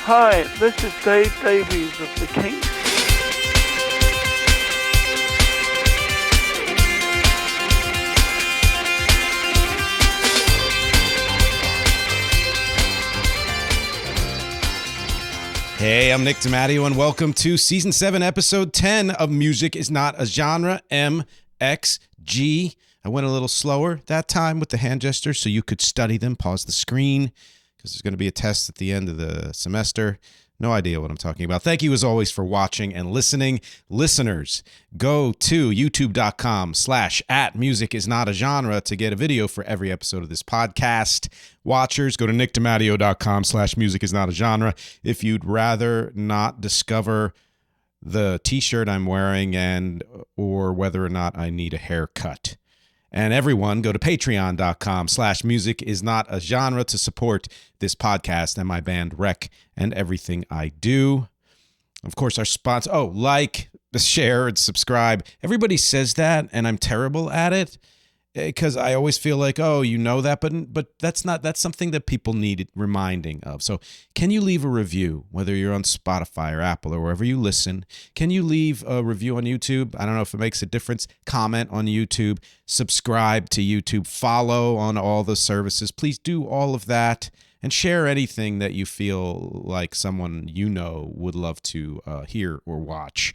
Hi, this is Dave Davies of the Kinks. Hey, I'm Nick DiMatteo, and welcome to Season 7, Episode 10 of Music is Not a Genre, MxG. I went a little slower that time with the hand gestures so you could study them, pause the screen, because there's going to be a test at the end of the semester. No idea what I'm talking about. Thank you, as always, for watching and listening. Listeners, go to youtube.com/@musicisnotagenre to get a video for every episode of this podcast. Watchers, go to nickdimatteo.com/musicisnotagenre if you'd rather not discover the t-shirt I'm wearing or whether or not I need a haircut. And everyone, go to patreon.com/musicisnotagenre to support this podcast and my band Rec and everything I do. Of course, our sponsor, like, share, and subscribe. Everybody says that, and I'm terrible at it because I always feel like, you know that, but that's something that people need reminding of. So can you leave a review, whether you're on Spotify or Apple or wherever you listen? Can you leave a review on YouTube? I don't know if it makes a difference. Comment on YouTube, subscribe to YouTube, follow on all the services. Please do all of that and share anything that you feel like someone you know would love to hear or watch.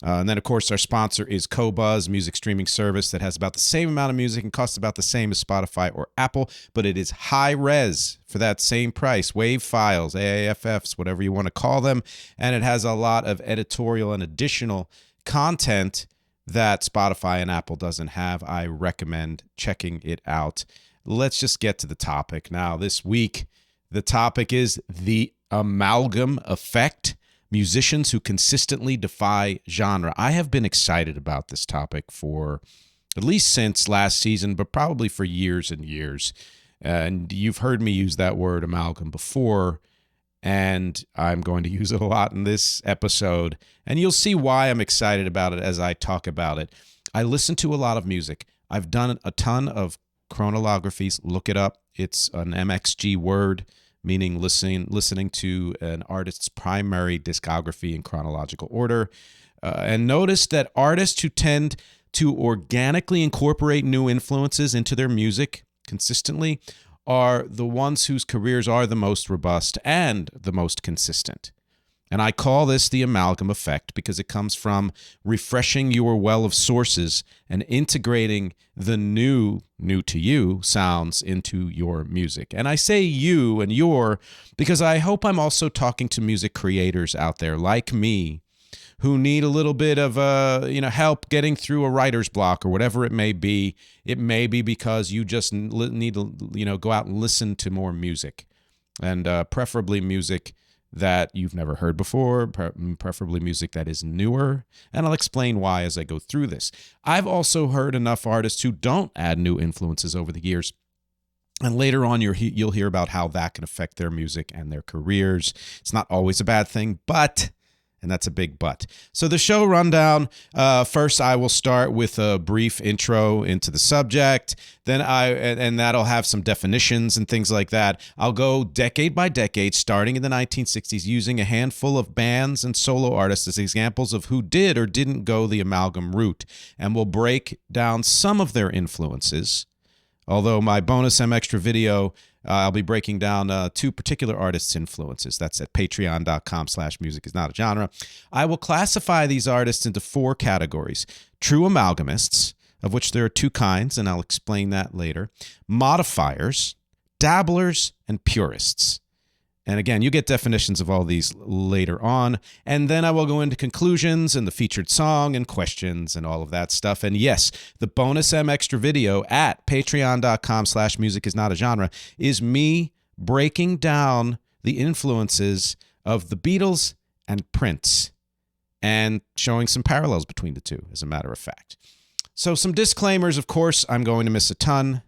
And then, of course, our sponsor is Qobuz, music streaming service that has about the same amount of music and costs about the same as Spotify or Apple, but it is high res for that same price, WAV files, AAFFs, whatever you want to call them, and it has a lot of editorial and additional content that Spotify and Apple doesn't have. I recommend checking it out. Let's just get to the topic now. This week, the topic is the amalgam effect. Musicians who consistently defy genre. I have been excited about this topic for at least since last season, but probably for years and years. And you've heard me use that word amalgam before, and I'm going to use it a lot in this episode. And you'll see why I'm excited about it as I talk about it. I listen to a lot of music. I've done a ton of chronolographies. Look it up. It's an MxG word, meaning listening to an artist's primary discography in chronological order. And notice that artists who tend to organically incorporate new influences into their music consistently are the ones whose careers are the most robust and the most consistent. And I call this the amalgam effect because it comes from refreshing your well of sources and integrating the new to you sounds into your music. And I say you and your because I hope I'm also talking to music creators out there like me who need a little bit of help getting through a writer's block or whatever it may be. It may be because you just need to go out and listen to more music, and preferably music that you've never heard before, preferably music that is newer, and I'll explain why as I go through this. I've also heard enough artists who don't add new influences over the years, and later on you'll hear about how that can affect their music and their careers. It's not always a bad thing, and that's a big but. So the show rundown, first I will start with a brief intro into the subject, then and that'll have some definitions and things like that. I'll go decade by decade, starting in the 1960s, using a handful of bands and solo artists as examples of who did or didn't go the amalgam route, and we'll break down some of their influences. Although my bonus extra video, I'll be breaking down two particular artists' influences. That's at patreon.com/musicisnotagenre. I will classify these artists into four categories. True amalgamists, of which there are two kinds, and I'll explain that later. Modifiers, dabblers, and purists. And again, you get definitions of all these later on. And then I will go into conclusions and the featured song and questions and all of that stuff. And yes, the bonus extra video at patreon.com/musicisnotagenre is me breaking down the influences of the Beatles and Prince and showing some parallels between the two, as a matter of fact. So some disclaimers, of course, I'm going to miss a ton.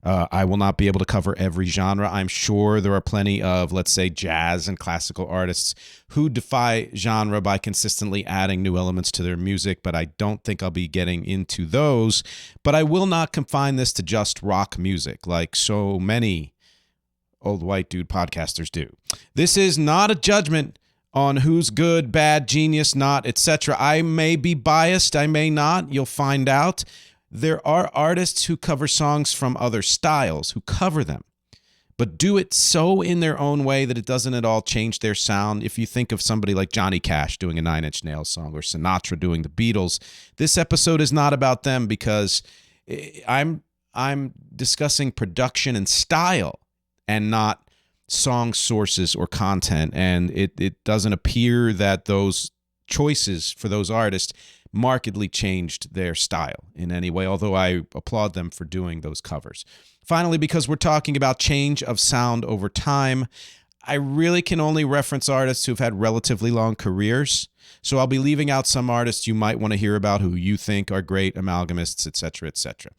I will not be able to cover every genre. I'm sure there are plenty of, let's say, jazz and classical artists who defy genre by consistently adding new elements to their music, but I don't think I'll be getting into those. But I will not confine this to just rock music like so many old white dude podcasters do. This is not a judgment on who's good, bad, genius, not, etc. I may be biased, I may not. You'll find out. There are artists who cover songs from other styles, who cover them, but do it so in their own way that it doesn't at all change their sound. If you think of somebody like Johnny Cash doing a Nine Inch Nails song or Sinatra doing the Beatles, this episode is not about them because I'm discussing production and style and not song sources or content. And it doesn't appear that those choices for those artists markedly changed their style in any way, although I applaud them for doing those covers. Finally, because we're talking about change of sound over time, I really can only reference artists who've had relatively long careers. So I'll be leaving out some artists you might want to hear about who you think are great amalgamists, etc., etc.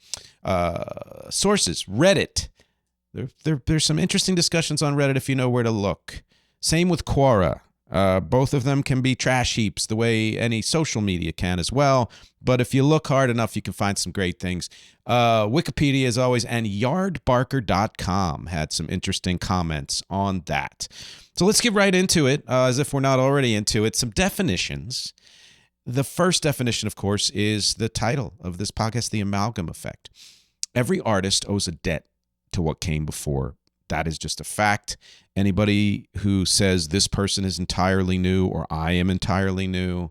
Sources, Reddit. There's some interesting discussions on Reddit if you know where to look. Same with Quora. Both of them can be trash heaps the way any social media can as well. But if you look hard enough, you can find some great things. Wikipedia, as always, and yardbarker.com had some interesting comments on that. So let's get right into it, as if we're not already into it. Some definitions. The first definition, of course, is the title of this podcast, The Amalgam Effect. Every artist owes a debt to what came before. That is just a fact. Anybody who says this person is entirely new or I am entirely new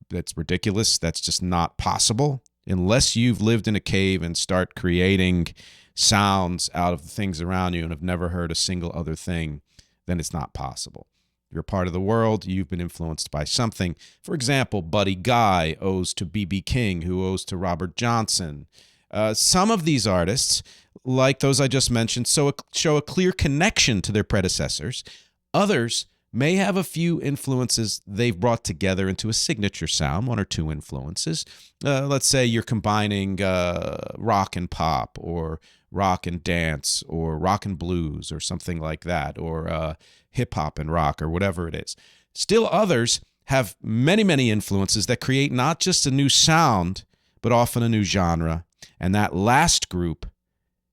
that's ridiculous. That's just not possible. Unless you've lived in a cave and start creating sounds out of the things around you and have never heard a single other thing, then it's not possible. You're part of the world. You've been influenced by something. For example, Buddy Guy owes to B.B. King, who owes to Robert Johnson. Some of these artists, like those I just mentioned, show a clear connection to their predecessors. Others may have a few influences they've brought together into a signature sound, one or two influences. Let's say you're combining rock and pop, or rock and dance, or rock and blues, or something like that, or hip-hop and rock, or whatever it is. Still others have many, many influences that create not just a new sound, but often a new genre. And that last group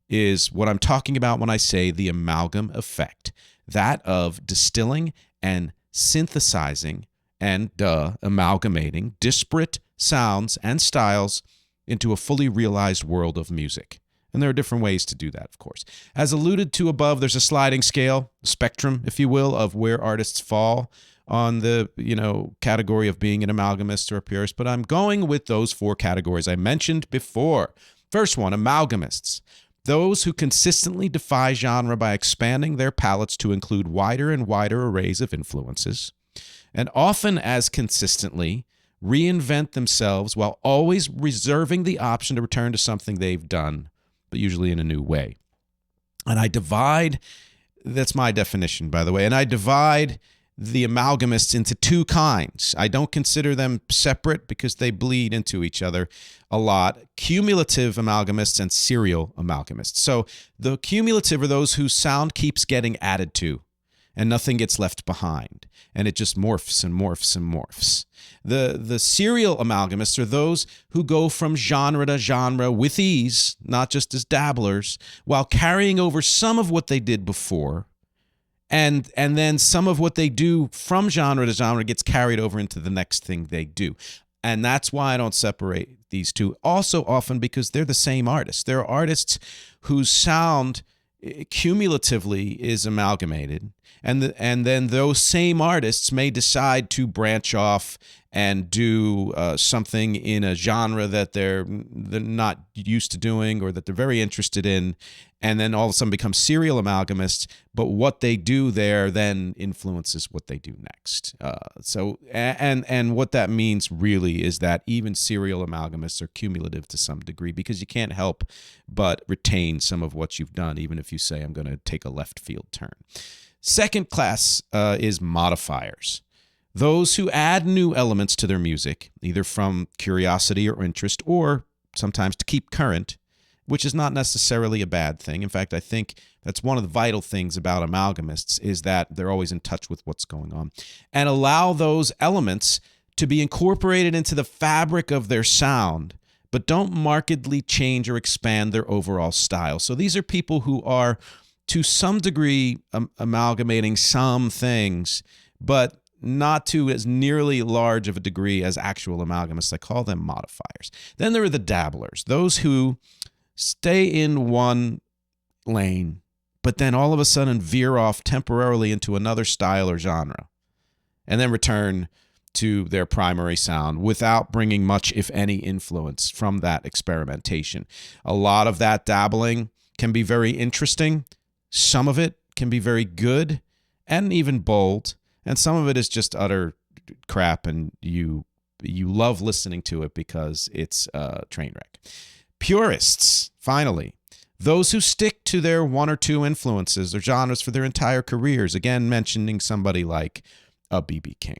is what I'm talking about when I say the amalgam effect, that of distilling and synthesizing and amalgamating disparate sounds and styles into a fully realized world of music. And there are different ways to do that, of course. As alluded to above, there's a sliding scale, spectrum, if you will, of where artists fall on the, category of being an amalgamist or a purist, but I'm going with those four categories I mentioned before. First one, amalgamists. Those who consistently defy genre by expanding their palettes to include wider and wider arrays of influences, and often as consistently reinvent themselves while always reserving the option to return to something they've done, but usually in a new way. And I divide, that's my definition, by the way, and I divide the amalgamists into two kinds. I don't consider them separate because they bleed into each other a lot. Cumulative amalgamists and serial amalgamists. So the cumulative are those whose sound keeps getting added to and nothing gets left behind, and it just morphs and morphs and morphs. The serial amalgamists are those who go from genre to genre with ease, not just as dabblers, while carrying over some of what they did before. And then some of what they do from genre to genre gets carried over into the next thing they do. And that's why I don't separate these two. Also often because they're the same artists. There are artists whose sound cumulatively is amalgamated. And then those same artists may decide to branch off and do something in a genre that they're not used to doing or that they're very interested in, and then all of a sudden become serial amalgamists, but what they do there then influences what they do next. And what that means really is that even serial amalgamists are cumulative to some degree because you can't help but retain some of what you've done, even if you say, I'm going to take a left field turn. Second class is modifiers. Those who add new elements to their music, either from curiosity or interest, or sometimes to keep current, which is not necessarily a bad thing. In fact, I think that's one of the vital things about amalgamists is that they're always in touch with what's going on, and allow those elements to be incorporated into the fabric of their sound, but don't markedly change or expand their overall style. So these are people who are to some degree amalgamating some things, but not to as nearly large of a degree as actual amalgamists. I call them modifiers. Then there are the dabblers, those who stay in one lane, but then all of a sudden veer off temporarily into another style or genre, and then return to their primary sound without bringing much, if any, influence from that experimentation. A lot of that dabbling can be very interesting. Some of it can be very good and even bold, and some of it is just utter crap, and you love listening to it because it's a train wreck. Purists, finally, those who stick to their one or two influences or genres for their entire careers. Again, mentioning somebody like a B.B. King.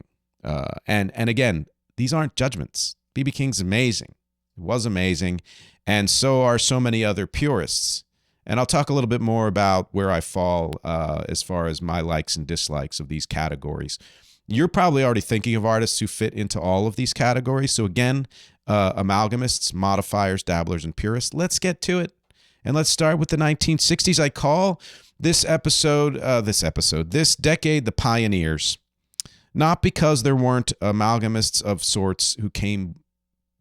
And again, these aren't judgments. B.B. King's amazing. It was amazing. And so are so many other purists. And I'll talk a little bit more about where I fall as far as my likes and dislikes of these categories. You're probably already thinking of artists who fit into all of these categories. So again, amalgamists, modifiers, dabblers, and purists. Let's get to it. And let's start with the 1960s. I call this decade, the pioneers. Not because there weren't amalgamists of sorts who came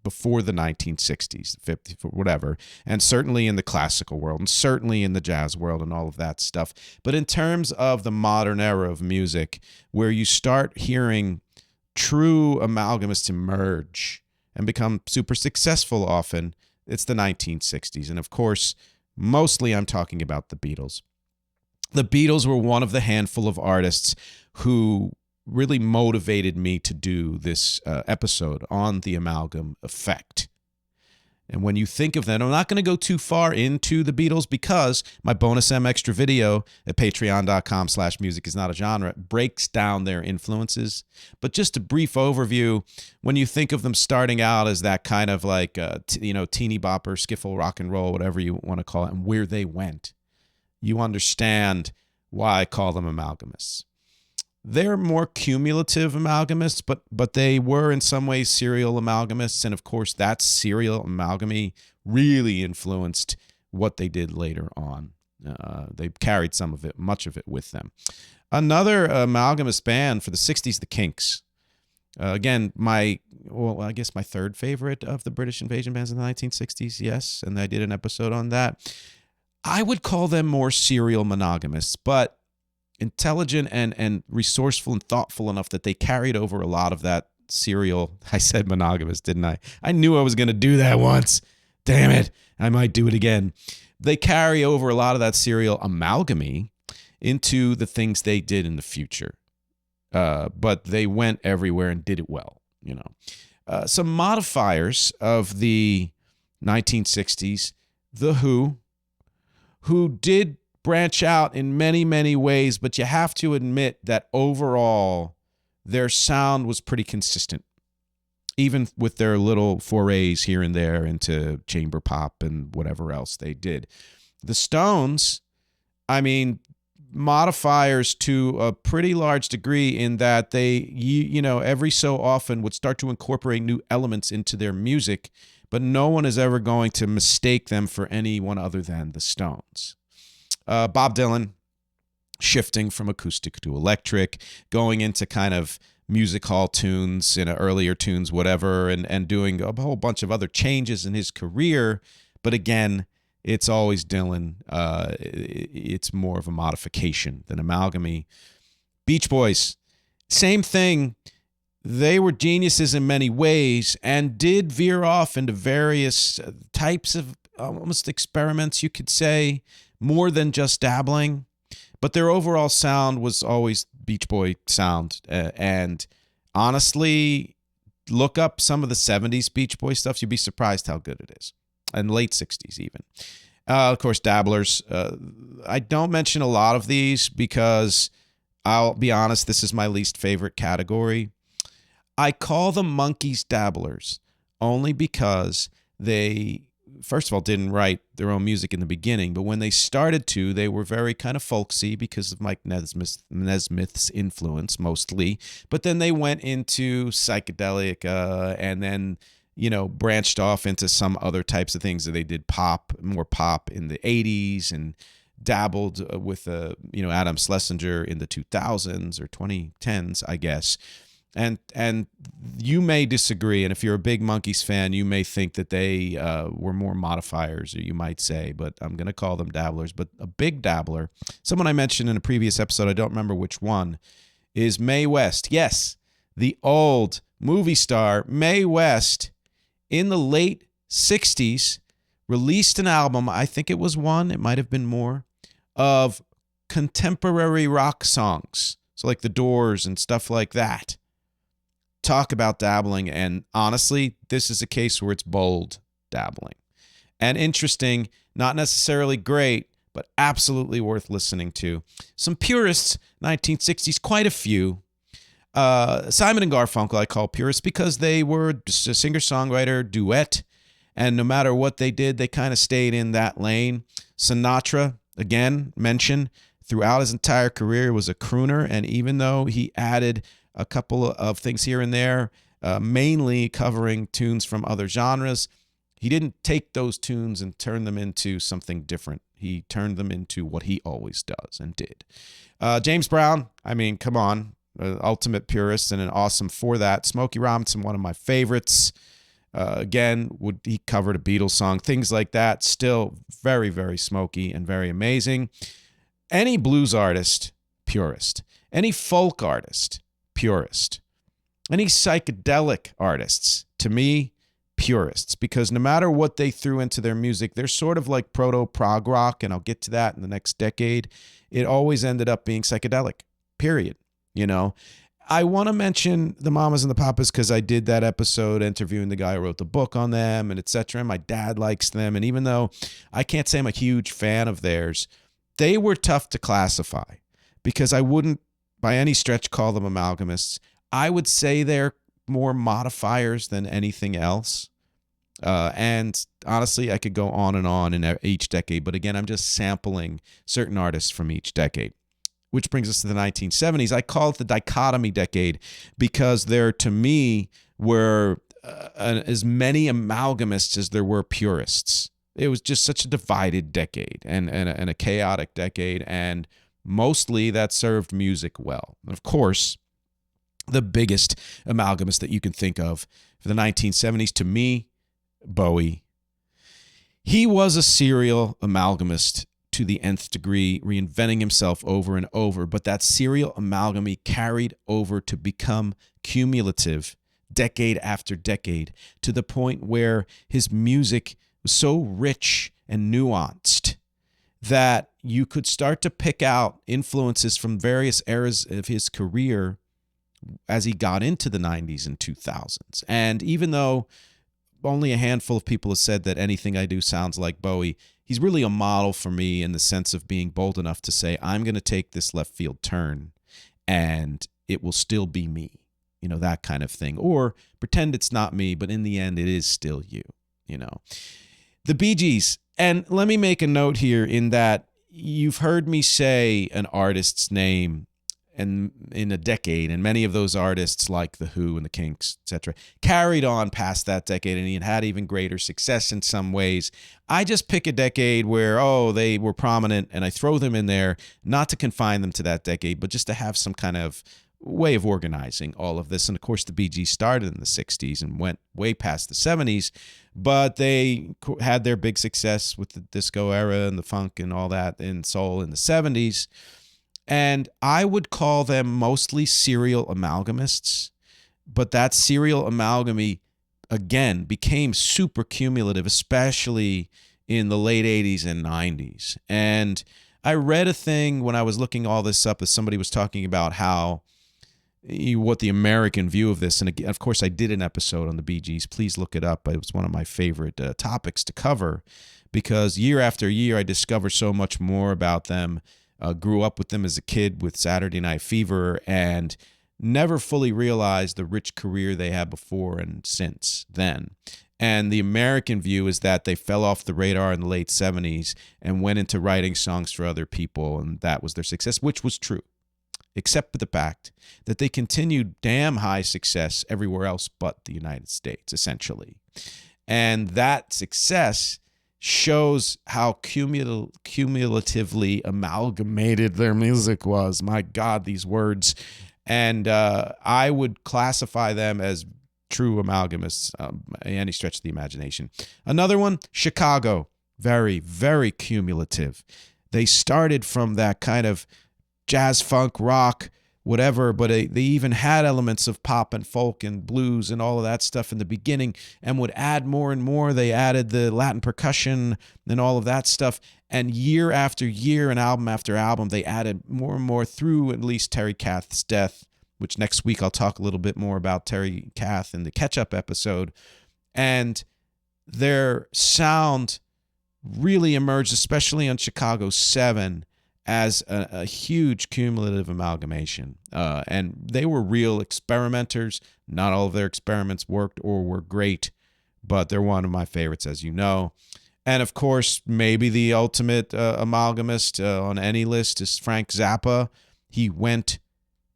before the 1960s, 50, whatever, and certainly in the classical world, and certainly in the jazz world and all of that stuff. But in terms of the modern era of music, where you start hearing true amalgamists emerge and become super successful often, it's the 1960s. And of course, mostly I'm talking about the Beatles. The Beatles were one of the handful of artists who really motivated me to do this episode on the amalgam effect. And when you think of them, I'm not going to go too far into the Beatles because my bonus MxG video at patreon.com/musicisnotagenre breaks down their influences. But just a brief overview, when you think of them starting out as that kind of like, teeny bopper, skiffle, rock and roll, whatever you want to call it, and where they went, you understand why I call them amalgamists. They're more cumulative amalgamists, but they were in some ways serial amalgamists. And of course, that serial amalgamy really influenced what they did later on. They carried some of it, much of it with them. Another amalgamist band for the 60s, the Kinks. Again, I guess my third favorite of the British invasion bands in the 1960s, yes. And I did an episode on that. I would call them more serial monogamists, but intelligent and resourceful and thoughtful enough that they carried over a lot of that serial. I said monogamous, didn't I? I knew I was going to do that once. Damn it. I might do it again. They carry over a lot of that serial amalgamy into the things they did in the future. But they went everywhere and did it well, Some modifiers of the 1960s, The Who did branch out in many, many ways, but you have to admit that overall their sound was pretty consistent, even with their little forays here and there into chamber pop and whatever else they did. The Stones, modifiers to a pretty large degree in that they, every so often would start to incorporate new elements into their music, but no one is ever going to mistake them for anyone other than the Stones. Bob Dylan, shifting from acoustic to electric, going into kind of music hall tunes, earlier tunes, whatever, and doing a whole bunch of other changes in his career. But again, it's always Dylan. It's more of a modification than amalgamy. Beach Boys, same thing. They were geniuses in many ways and did veer off into various types of almost experiments, you could say, more than just dabbling, but their overall sound was always Beach Boy sound. And honestly, look up some of the 70s Beach Boy stuff. You'd be surprised how good it is. And late 60s even. Of course, dabblers. I don't mention a lot of these because I'll be honest, this is my least favorite category. I call them monkeys dabblers only because they, first of all, didn't write their own music in the beginning, but when they started to, they were very kind of folksy because of Mike Nesmith's influence mostly. But then they went into psychedelic and then, branched off into some other types of things. That they did more pop in the 80s and dabbled with Adam Schlesinger in the 2000s or 2010s, I guess. And you may disagree, and if you're a big Monkees fan, you may think that they were more modifiers, or you might say, but I'm going to call them dabblers. But a big dabbler, someone I mentioned in a previous episode, I don't remember which one, is Mae West. Yes, the old movie star Mae West in the late 60s released an album, I think it was one, it might have been more, of contemporary rock songs. So like The Doors and stuff like that. Talk about dabbling, and honestly, this is a case where it's bold dabbling. And interesting, not necessarily great, but absolutely worth listening to. Some purists, 1960s, quite a few. Simon and Garfunkel I call purists because they were just a singer-songwriter duet, and no matter what they did, they kind of stayed in that lane. Sinatra, again, mentioned, throughout his entire career was a crooner, and even though he added a couple of things here and there, mainly covering tunes from other genres, he didn't take those tunes and turn them into something different. He turned them into what he always does and did. James Brown, I mean, come on, ultimate purist and an awesome for that. Smokey Robinson, one of my favorites. Again, he covered a Beatles song, things like that. Still very, very Smokey and very amazing. Any blues artist, purist. Any folk artist, purist. Any psychedelic artists, to me, purists, because no matter what they threw into their music, they're sort of like proto-prog rock, and I'll get to that in the next decade. It always ended up being psychedelic, period. I want to mention the Mamas and the Papas because I did that episode interviewing the guy who wrote the book on them and etc. My dad likes them, and even though I can't say I'm a huge fan of theirs, they were tough to classify because I wouldn't by any stretch call them amalgamists. I would say they're more modifiers than anything else. And honestly, I could go on and on in each decade. But again, I'm just sampling certain artists from each decade, which brings us to the 1970s. I call it the dichotomy decade because there, to me, were as many amalgamists as there were purists. It was just such a divided decade and a chaotic decade, and mostly that served music well. And of course, the biggest amalgamist that you can think of for the 1970s, to me, Bowie. He was a serial amalgamist to the nth degree, reinventing himself over and over, but that serial amalgamy carried over to become cumulative decade after decade, to the point where his music was so rich and nuanced that you could start to pick out influences from various eras of his career as he got into the 90s and 2000s. And even though only a handful of people have said that anything I do sounds like Bowie, he's really a model for me in the sense of being bold enough to say, I'm going to take this left field turn and it will still be me, that kind of thing. Or pretend it's not me, but in the end, it is still you, The Bee Gees. And let me make a note here in that you've heard me say an artist's name and in a decade, and many of those artists like The Who and the Kinks, etc., carried on past that decade and had even greater success in some ways. I just pick a decade where, they were prominent, and I throw them in there, not to confine them to that decade, but just to have some kind of way of organizing all of this. And of course, the Bee Gees started in the 60s and went way past the 70s, but they had their big success with the disco era and the funk and all that and soul in the 70s. And I would call them mostly serial amalgamists, but that serial amalgamy, again, became super cumulative, especially in the late 80s and 90s. And I read a thing when I was looking all this up, as somebody was talking about what the American view of this, and again, of course, I did an episode on the Bee Gees. Please look it up. It was one of my favorite topics to cover because year after year, I discover so much more about them. Grew up with them as a kid with Saturday Night Fever and never fully realized the rich career they had before and since then. And the American view is that they fell off the radar in the late 70s and went into writing songs for other people, and that was their success, which was true, except for the fact that they continued damn high success everywhere else but the United States, essentially. And that success shows how cumulatively amalgamated their music was. My God, these words. And I would classify them as true amalgamists, any stretch of the imagination. Another one, Chicago. Very, very cumulative. They started from that kind of jazz, funk, rock, whatever, but they even had elements of pop and folk and blues and all of that stuff in the beginning, and would add more and more. They added the Latin percussion and all of that stuff. And year after year and album after album, they added more and more through at least Terry Kath's death, which next week I'll talk a little bit more about Terry Kath in the catch-up episode. And their sound really emerged, especially on Chicago 7, as a huge cumulative amalgamation. And they were real experimenters. Not all of their experiments worked or were great, but they're one of my favorites, as you know. And of course, maybe the ultimate amalgamist on any list is Frank Zappa. He went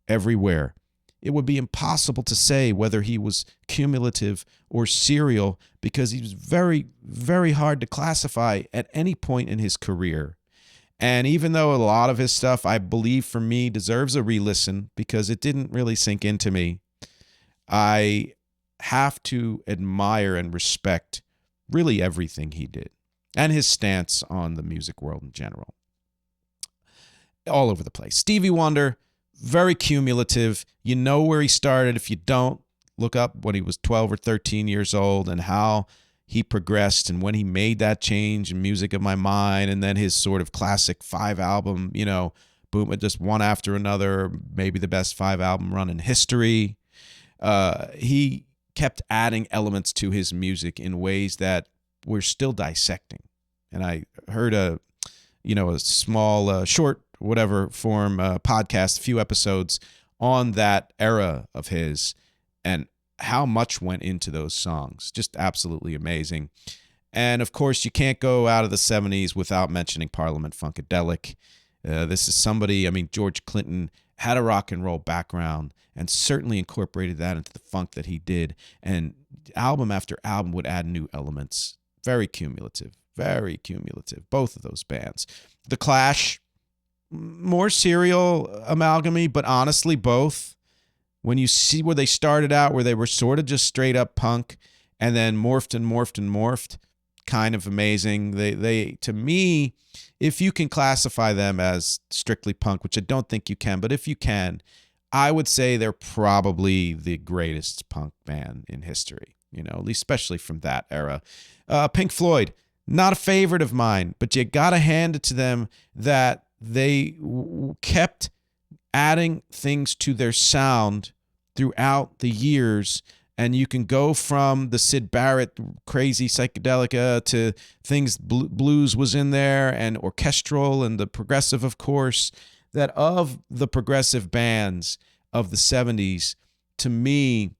everywhere. It would be impossible to say whether he was cumulative or serial because he was very, very hard to classify at any point in his career. And even though a lot of his stuff, I believe for me, deserves a re-listen because it didn't really sink into me, I have to admire and respect really everything he did and his stance on the music world in general. All over the place. Stevie Wonder, very cumulative. You know where he started. If you don't, look up when he was 12 or 13 years old and how he progressed and when he made that change in Music of My Mind, and then his sort of classic 5-album, boom, just one after another, maybe the best 5-album run in history. He kept adding elements to his music in ways that we're still dissecting. And I heard a small, short, whatever form podcast, a few episodes on that era of his and how much went into those songs. Just absolutely amazing. And of course, you can't go out of the 70s without mentioning Parliament Funkadelic. This is somebody, George Clinton had a rock and roll background and certainly incorporated that into the funk that he did. And album after album would add new elements. Very cumulative, both of those bands. The Clash, more serial amalgamy, but honestly, both. When you see where they started out, where they were sort of just straight up punk and then morphed and morphed and morphed, kind of amazing. They to me, if you can classify them as strictly punk, which I don't think you can, but if you can, I would say they're probably the greatest punk band in history, at least especially from that era. Pink Floyd, not a favorite of mine, but you got to hand it to them that they kept adding things to their sound throughout the years, and you can go from the Syd Barrett crazy psychedelica to things blues was in there and orchestral and the progressive, of course, that of the progressive bands of the 70s, to me,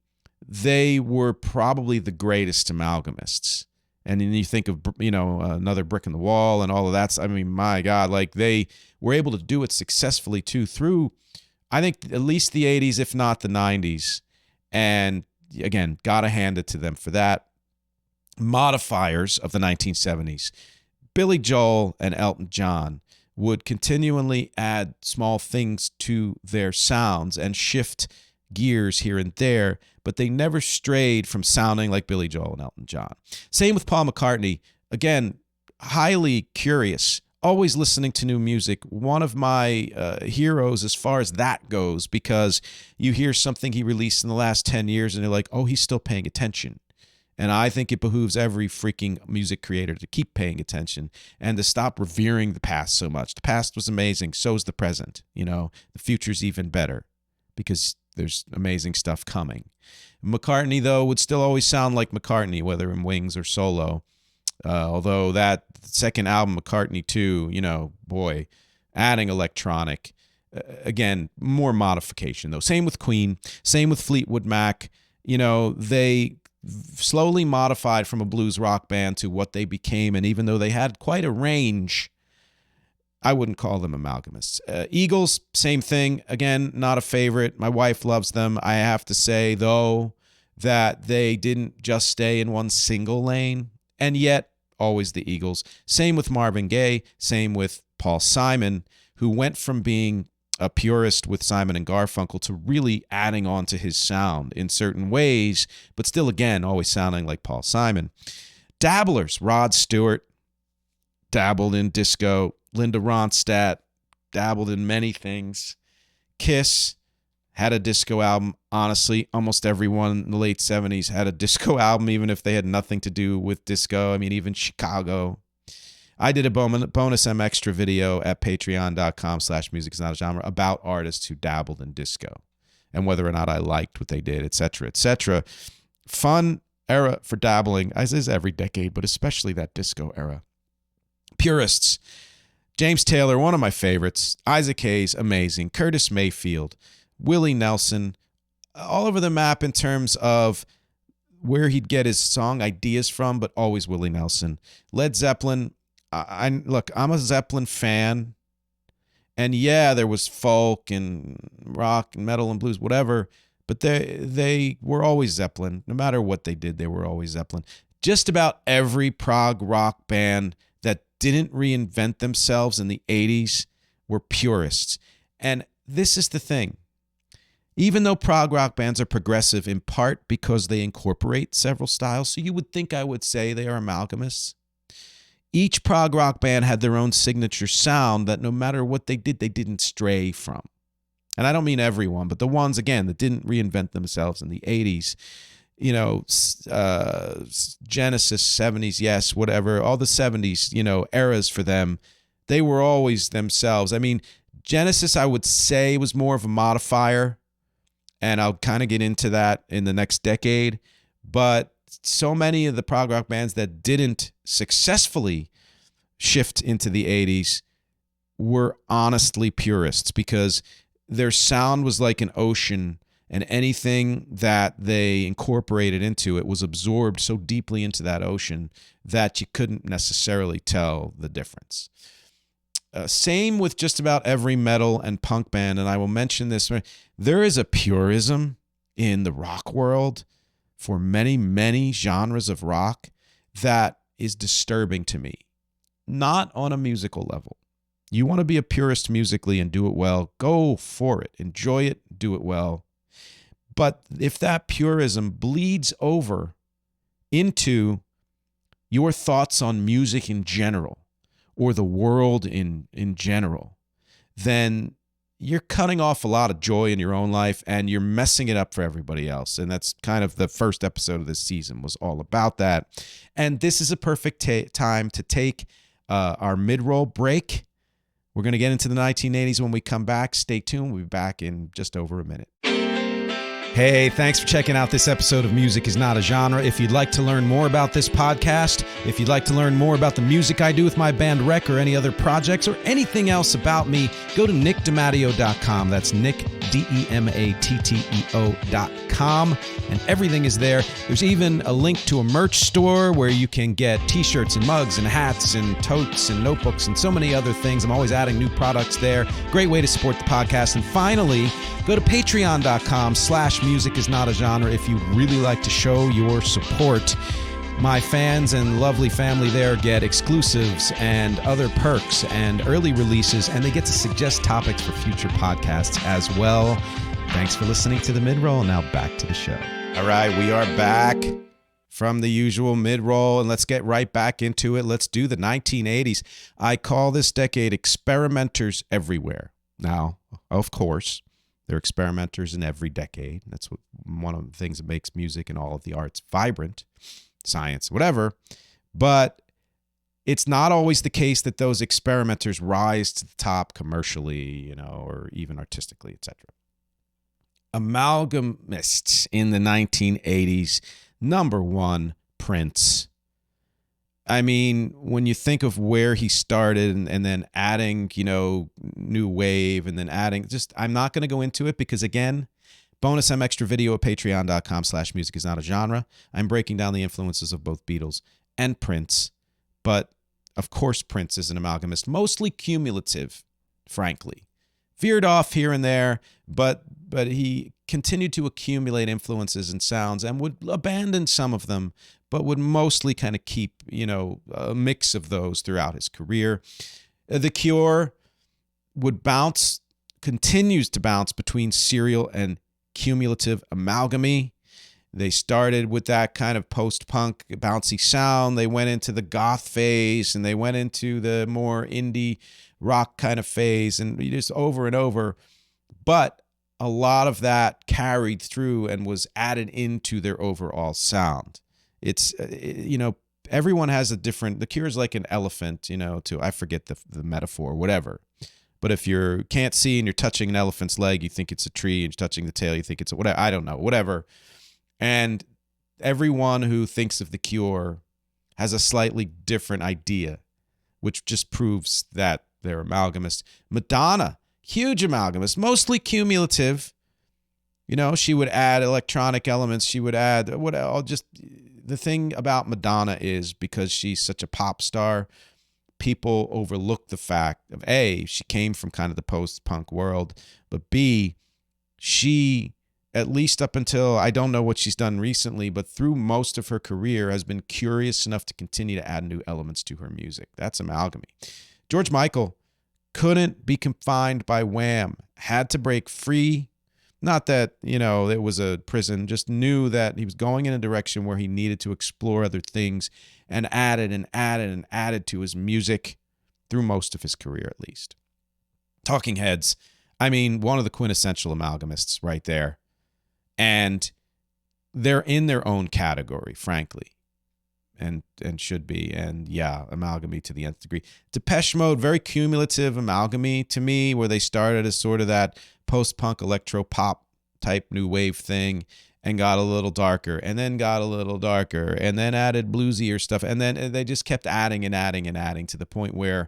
they were probably the greatest amalgamists. And then you think of, Another Brick in the Wall and all of that. My God, like they were able to do it successfully too through, I think, at least the 80s, if not the 90s. And again, got to hand it to them for that. Modifiers of the 1970s. Billy Joel and Elton John would continually add small things to their sounds and shift gears here and there, but they never strayed from sounding like Billy Joel and Elton John. Same with Paul McCartney. Again, highly curious, always listening to new music. One of my heroes as far as that goes, because you hear something he released in the last 10 years and you're like, oh, he's still paying attention. And I think it behooves every freaking music creator to keep paying attention and to stop revering the past so much. The past was amazing. So is the present. The future's even better because there's amazing stuff coming. McCartney, though, would still always sound like McCartney, whether in Wings or solo. Although that second album, McCartney 2, adding electronic. Again, more modification, though. Same with Queen. Same with Fleetwood Mac. They slowly modified from a blues rock band to what they became. And even though they had quite a range, I wouldn't call them amalgamists. Eagles, same thing. Again, not a favorite. My wife loves them. I have to say, though, that they didn't just stay in one single lane. And yet, always the Eagles. Same with Marvin Gaye. Same with Paul Simon, who went from being a purist with Simon and Garfunkel to really adding on to his sound in certain ways, but still, again, always sounding like Paul Simon. Dabblers, Rod Stewart, dabbled in disco. Linda Ronstadt, dabbled in many things. Kiss had a disco album. Honestly, almost everyone in the late 70s had a disco album, even if they had nothing to do with disco. I mean, even Chicago. I did a bonus MXtra video at patreon.com/musicisnotagenre about artists who dabbled in disco and whether or not I liked what they did, etc., etc. Fun era for dabbling, as is every decade, but especially that disco era. Purists. James Taylor, one of my favorites. Isaac Hayes, amazing. Curtis Mayfield. Willie Nelson. All over the map in terms of where he'd get his song ideas from, but always Willie Nelson. Led Zeppelin. Look, I'm a Zeppelin fan. And yeah, there was folk and rock and metal and blues, whatever. But they were always Zeppelin. No matter what they did, they were always Zeppelin. Just about every prog rock band that didn't reinvent themselves in the 80s were purists. And this is the thing. Even though prog rock bands are progressive in part because they incorporate several styles, so you would think I would say they are amalgamists, each prog rock band had their own signature sound that no matter what they did, they didn't stray from. And I don't mean everyone, but the ones, again, that didn't reinvent themselves in the 80s, you know, Genesis, 70s, yes, whatever, all the 70s, you know, eras for them, they were always themselves. I mean, Genesis, I would say, was more of a modifier, and I'll kind of get into that in the next decade, but so many of the prog rock bands that didn't successfully shift into the 80s were honestly purists because their sound was like an ocean, and anything that they incorporated into it was absorbed so deeply into that ocean that you couldn't necessarily tell the difference. Same with just about every metal and punk band, and I will mention this. There is a purism in the rock world for many, many genres of rock that is disturbing to me. Not on a musical level. You want to be a purist musically and do it well, go for it. Enjoy it, do it well. But if that purism bleeds over into your thoughts on music in general or the world in general, then you're cutting off a lot of joy in your own life and you're messing it up for everybody else. And that's kind of the first episode of this season was all about that. And this is a perfect time to take our mid-roll break. We're going to get into the 1980s when we come back. Stay tuned. We'll be back in just over a minute. Hey, thanks for checking out this episode of Music is Not a Genre. If you'd like to learn more about this podcast, if you'd like to learn more about the music I do with my band Rec or any other projects or anything else about me, go to nickdemateo.com. That's Nick, DEMATTEO.com. And everything is there. There's even a link to a merch store where you can get t-shirts and mugs and hats and totes and notebooks and so many other things. I'm always adding new products there. Great way to support the podcast. And finally, go to patreon.com/musicisnotagenre if you really like to show your support. My fans and lovely family there get exclusives and other perks and early releases, and they get to suggest topics for future podcasts as well. Thanks for listening to the mid-roll. Now back to the show. All right, we are back from the usual mid-roll, and let's get right back into it. Let's do the 1980s. I call this decade experimenters everywhere. Now, of course, there are experimenters in every decade. That's one of the things that makes music and all of the arts vibrant, science, whatever. But it's not always the case that those experimenters rise to the top commercially, or even artistically, etc. Amalgamists in the 1980s. Number one, Prince. I mean, when you think of where he started and then adding, new wave and then adding, I'm not going to go into it because, again, bonus MXtra video at patreon.com/musicisnotagenre. I'm breaking down the influences of both Beatles and Prince. But, of course, Prince is an amalgamist, mostly cumulative, frankly. Veered off here and there, but he continued to accumulate influences and sounds and would abandon some of them, but would mostly kind of keep, a mix of those throughout his career. The Cure would continues to bounce between serial and cumulative amalgamy. They started with that kind of post-punk bouncy sound. They went into the goth phase, and they went into the more indie rock kind of phase, and just over and over. But a lot of that carried through and was added into their overall sound. It's, everyone has a different, the Cure is like an elephant, I forget the metaphor, whatever. But if you can't see and you're touching an elephant's leg, you think it's a tree, and you're touching the tail, you think it's whatever. I don't know, whatever. And everyone who thinks of the Cure has a slightly different idea, which just proves that they're amalgamist. Madonna, huge amalgamist, mostly cumulative. She would add electronic elements. She would add the thing about Madonna is, because she's such a pop star, people overlook the fact of A, she came from kind of the post-punk world, but B, she, at least up until, I don't know what she's done recently, but through most of her career has been curious enough to continue to add new elements to her music. That's amalgamy. George Michael couldn't be confined by Wham, had to break free. Not that, it was a prison, just knew that he was going in a direction where he needed to explore other things, and added and added and added to his music through most of his career, at least. Talking Heads, one of the quintessential amalgamists right there. And they're in their own category, frankly, and should be. And yeah, amalgamy to the nth degree. Depeche Mode, very cumulative amalgamy to me, where they started as sort of that post-punk electro-pop type new wave thing and got a little darker, and then got a little darker, and then added bluesier stuff, and then they just kept adding and adding and adding to the point where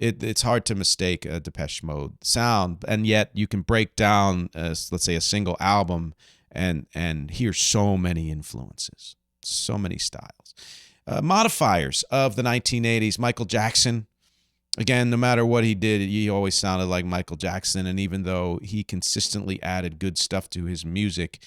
it's hard to mistake a Depeche Mode sound, and yet you can break down, let's say, a single album and hear so many influences, so many styles. Modifiers of the 1980s, Michael Jackson. Again, no matter what he did, he always sounded like Michael Jackson, and even though he consistently added good stuff to his music,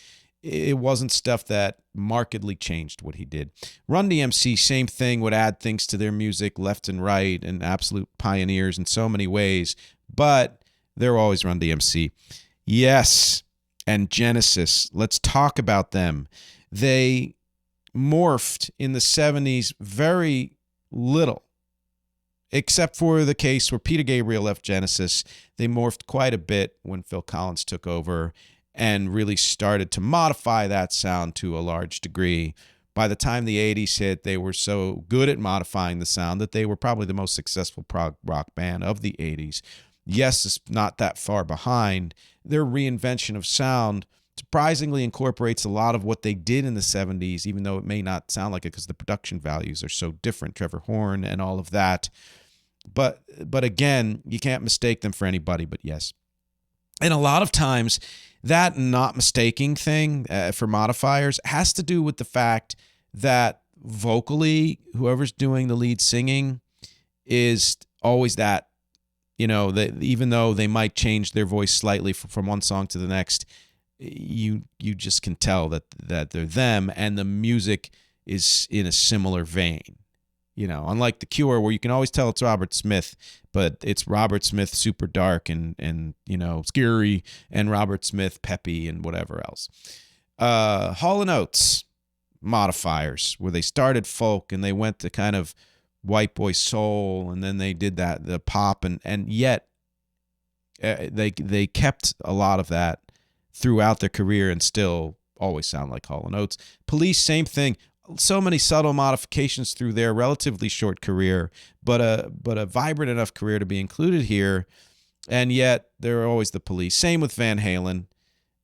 it wasn't stuff that markedly changed what he did. Run DMC, same thing, would add things to their music left and right, and absolute pioneers in so many ways, but they're always Run DMC. Yes, and Genesis, let's talk about them. They morphed in the 70s very little, except for the case where Peter Gabriel left Genesis. They morphed quite a bit when Phil Collins took over and really started to modify that sound to a large degree. By the time the 80s hit, they were so good at modifying the sound that they were probably the most successful prog rock band of the 80s. Yes, it's not that far behind. Their reinvention of sound surprisingly incorporates a lot of what they did in the 70s, even though it may not sound like it because the production values are so different. Trevor Horn and all of that. But again, you can't mistake them for anybody but yes. And a lot of times, that not mistaking thing for modifiers has to do with the fact that vocally, whoever's doing the lead singing is always that, even though they might change their voice slightly from one song to the next, you just can tell that they're them, and the music is in a similar vein. Unlike the Cure, where you can always tell it's Robert Smith, but it's Robert Smith super dark and scary, and Robert Smith peppy and whatever else. Hall & Oates modifiers, where they started folk and they went to kind of white boy soul, and then they did the pop, and yet they kept a lot of that throughout their career and still always sound like Hall & Oates. Police, same thing. So many subtle modifications through their relatively short career, but a vibrant enough career to be included here, and yet they're always the Police. Same with Van Halen,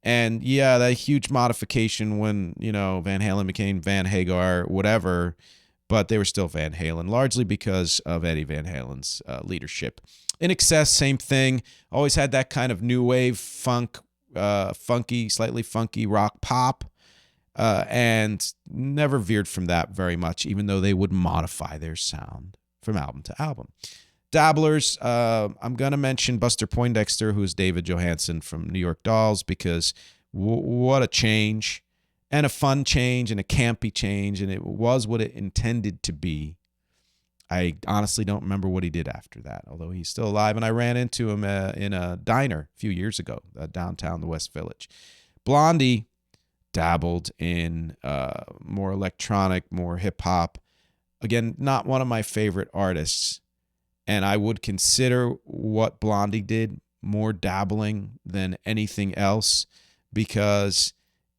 and yeah, that huge modification when Van Halen became Van Hagar, whatever, but they were still Van Halen, largely because of Eddie Van Halen's leadership. In Excess, same thing. Always had that kind of new wave funk, slightly funky rock pop. And never veered from that very much, even though they would modify their sound from album to album. Dabblers, I'm going to mention Buster Poindexter, who's David Johansen from New York Dolls, because What a change, and a fun change, and a campy change, and it was what it intended to be. I honestly don't remember what he did after that, although he's still alive, and I ran into him in a diner a few years ago, downtown the West Village. Blondie dabbled in more electronic, more hip-hop. Again, not one of my favorite artists, and I would consider what Blondie did more dabbling than anything else, because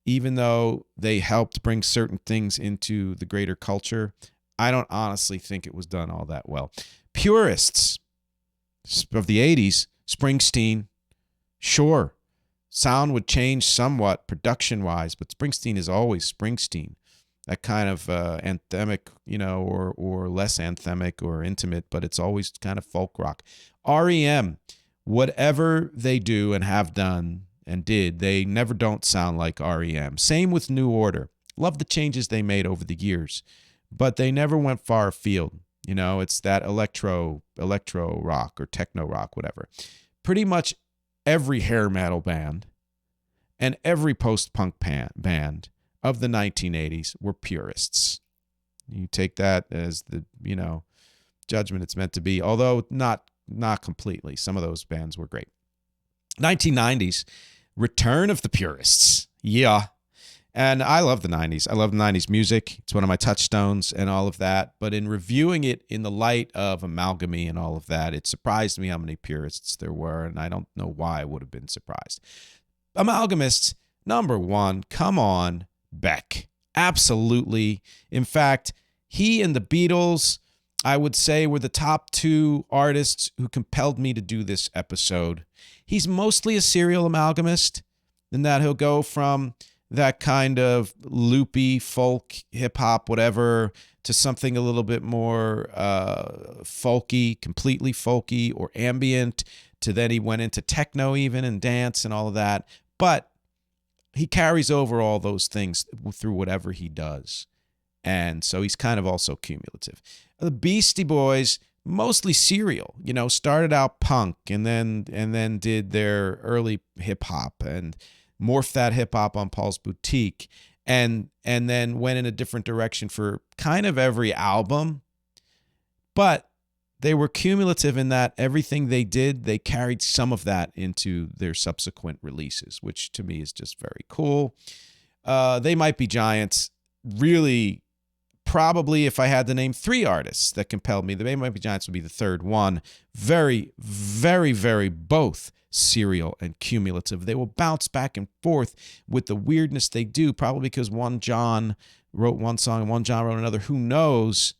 even though they helped bring certain things into the greater culture, I don't honestly think it was done all that well. Purists of the 80s, Springsteen, sure, sound would change somewhat production-wise, but Springsteen is always Springsteen. That kind of anthemic, or less anthemic or intimate, but it's always kind of folk rock. REM, whatever they do and have done and did, they never don't sound like REM. Same with New Order. Love the changes they made over the years, but they never went far afield. It's that electro rock or techno rock, whatever. Pretty much every hair metal band and every post-punk band of the 1980s were purists. You take that as the, judgment it's meant to be, although not completely. Some of those bands were great. 1990s, return of the purists. Yeah. And I love the 90s. I love the 90s music. It's one of my touchstones and all of that. But in reviewing it in the light of Amalgam and all of that, it surprised me how many purists there were, and I don't know why I would have been surprised. Amalgamists, number one, come on, Beck. Absolutely. In fact, he and the Beatles, I would say, were the top two artists who compelled me to do this episode. He's mostly a serial amalgamist in that he'll go from that kind of loopy folk, hip-hop, whatever, to something a little bit more folky, completely folky or ambient, to then he went into techno even and dance and all of that. But he carries over all those things through whatever he does. And so he's kind of also cumulative. The Beastie Boys, mostly serial, started out punk and then did their early hip-hop and morphed that hip-hop on Paul's Boutique and then went in a different direction for kind of every album. But they were cumulative in that everything they did, they carried some of that into their subsequent releases, which to me is just very cool. They Might Be Giants, really, probably if I had to name three artists that compelled me, the They Might Be Giants would be the third one. Very, very, very both serial and cumulative. They will bounce back and forth with the weirdness they do, probably because one John wrote one song and one John wrote another. Who knows?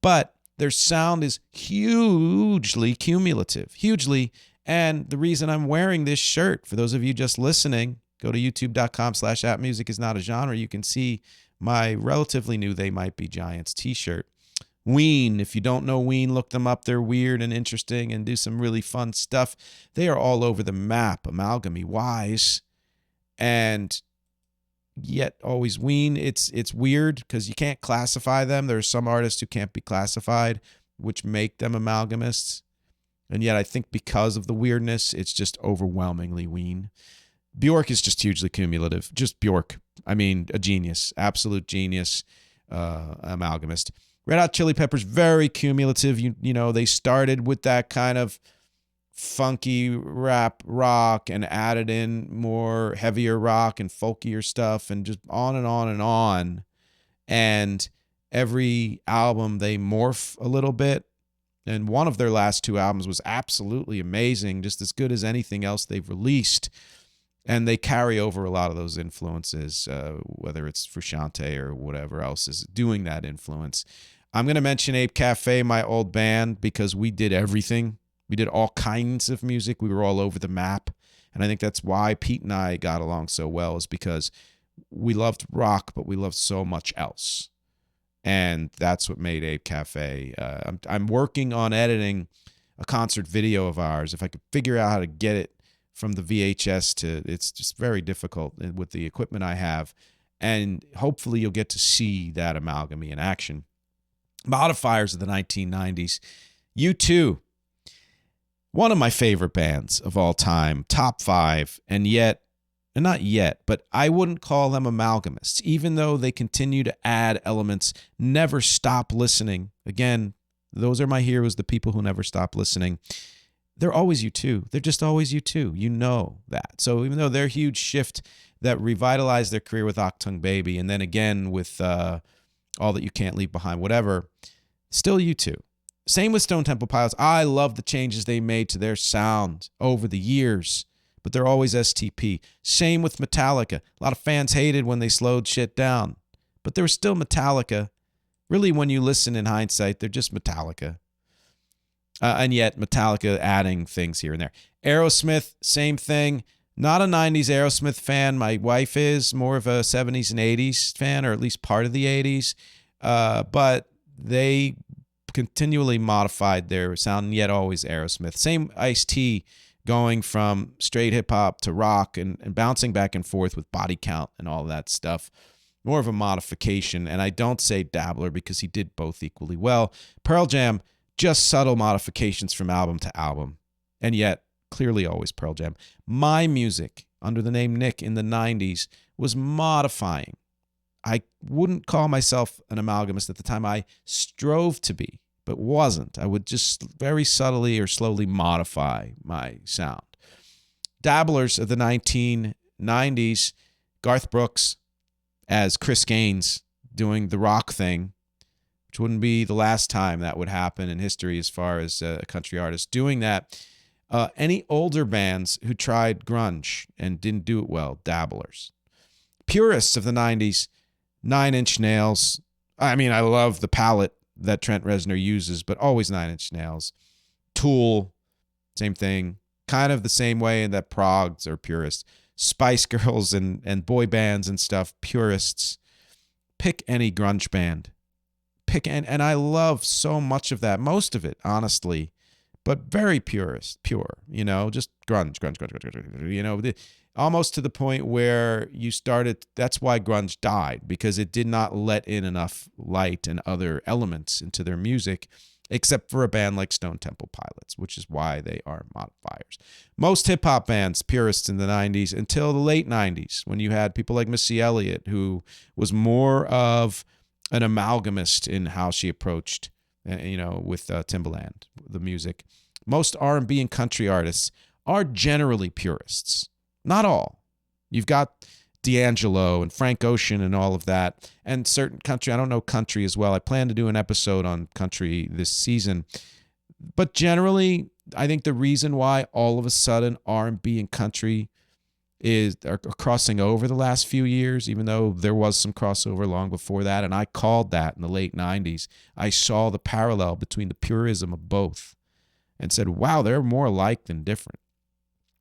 But their sound is hugely cumulative, hugely. And the reason I'm wearing this shirt, for those of you just listening, go to youtube.com/appmusicisnotagenre. You can see my relatively new They Might Be Giants t-shirt. Ween, if you don't know Ween, look them up. They're weird and interesting and do some really fun stuff. They are all over the map, amalgamy-wise. And yet always Ween, it's weird because you can't classify them. There are some artists who can't be classified, which make them amalgamists. And yet I think because of the weirdness, it's just overwhelmingly Ween. Bjork is just hugely cumulative. Just Bjork. I mean, a genius, absolute genius, amalgamist. Red Hot Chili Peppers, very cumulative. You know, they started with that kind of funky rap rock and added in more heavier rock and folkier stuff and just on and on and on. And every album they morph a little bit. And one of their last two albums was absolutely amazing, just as good as anything else they've released. And they carry over a lot of those influences, whether it's Frusciante or whatever else is doing that influence. I'm going to mention Ape Cafe, my old band, because we did everything. We did all kinds of music. We were all over the map. And I think that's why Pete and I got along so well, is because we loved rock, but we loved so much else. And that's what made Ape Cafe. I'm working on editing a concert video of ours. If I could figure out how to get it from the VHS to, it's just very difficult with the equipment I have. And hopefully you'll get to see that amalgam in action. Modifiers of the 1990s. U2, one of my favorite bands of all time, top 5, and yet and not yet, but I wouldn't call them amalgamists, even though they continue to add elements, never stop listening. Again, those are my heroes, the people who never stop listening. They're always U2. They're just always U2. You know that. So even though their huge shift that revitalized their career with Octung Baby, and then again with All That You Can't Leave Behind, whatever, still U2. Same with Stone Temple Pilots. I love the changes they made to their sound over the years, but they're always STP. Same with Metallica. A lot of fans hated when they slowed shit down, but they were still Metallica. Really, when you listen in hindsight, they're just Metallica. And yet Metallica adding things here and there. Aerosmith, same thing. Not a 90s Aerosmith fan. My wife is more of a 70s and 80s fan, or at least part of the 80s. But they continually modified their sound, and yet always Aerosmith. Same Ice-T, going from straight hip-hop to rock and bouncing back and forth with body count and all that stuff. More of a modification, and I don't say dabbler because he did both equally well. Pearl Jam, just subtle modifications from album to album, and yet clearly always Pearl Jam. My music, under the name Nick in the 90s, was modifying. I wouldn't call myself an amalgamist at the time. I strove to be, but wasn't. I would just very subtly or slowly modify my sound. Dabblers of the 1990s, Garth Brooks as Chris Gaines doing the rock thing, which wouldn't be the last time that would happen in history as far as a country artist doing that. Any older bands who tried grunge and didn't do it well, dabblers. Purists of the 90s, Nine Inch Nails. I mean, I love the palette that Trent Reznor uses, but always Nine Inch Nails. Tool, same thing. Kind of the same way in that progs are purists. Spice Girls and boy bands and stuff, purists. Pick any grunge band. And I love so much of that, most of it, honestly, but very pure, you know, just grunge, you know, almost to the point where you started, that's why grunge died, because it did not let in enough light and other elements into their music, except for a band like Stone Temple Pilots, which is why they are modifiers. Most hip-hop bands, purists in the 90s, until the late 90s, when you had people like Missy Elliott, who was more of an amalgamist in how she approached, you know, with Timbaland, the music. Most R&B and country artists are generally purists. Not all. You've got D'Angelo and Frank Ocean and all of that, and certain country. I don't know country as well. I plan to do an episode on country this season. But generally, I think the reason why all of a sudden R&B and country are crossing over the last few years, even though there was some crossover long before that, and I called that in the late 90s. I saw the parallel between the purism of both and said, wow, they're more alike than different.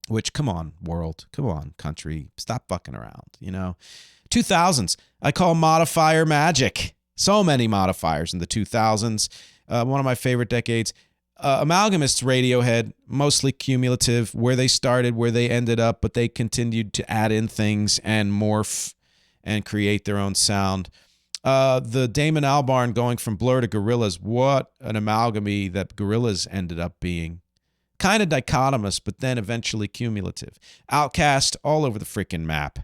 Which, come on, world. Come on, country. Stop fucking around, you know? 2000s, I call modifier magic. So many modifiers in the 2000s. One of my favorite decades. Amalgamists, Radiohead, mostly cumulative, where they started, where they ended up, but they continued to add in things and morph and create their own sound. The Damon Albarn going from Blur to Gorillaz, what an amalgamy that Gorillaz ended up being. Kind of dichotomous, but then eventually cumulative. Outkast all over the freaking map.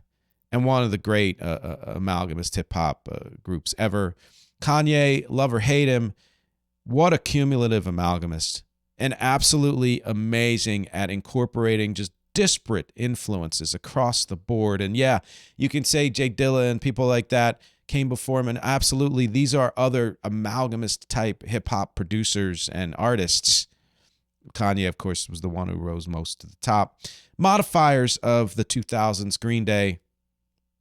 And one of the great amalgamist hip-hop groups ever. Kanye, love or hate him, what a cumulative amalgamist. And absolutely amazing at incorporating just disparate influences across the board. And yeah, you can say Jay Dilla and people like that came before him. And absolutely, these are other amalgamist type hip-hop producers and artists. Kanye, of course, was the one who rose most to the top. Modifiers of the 2000s, Green Day,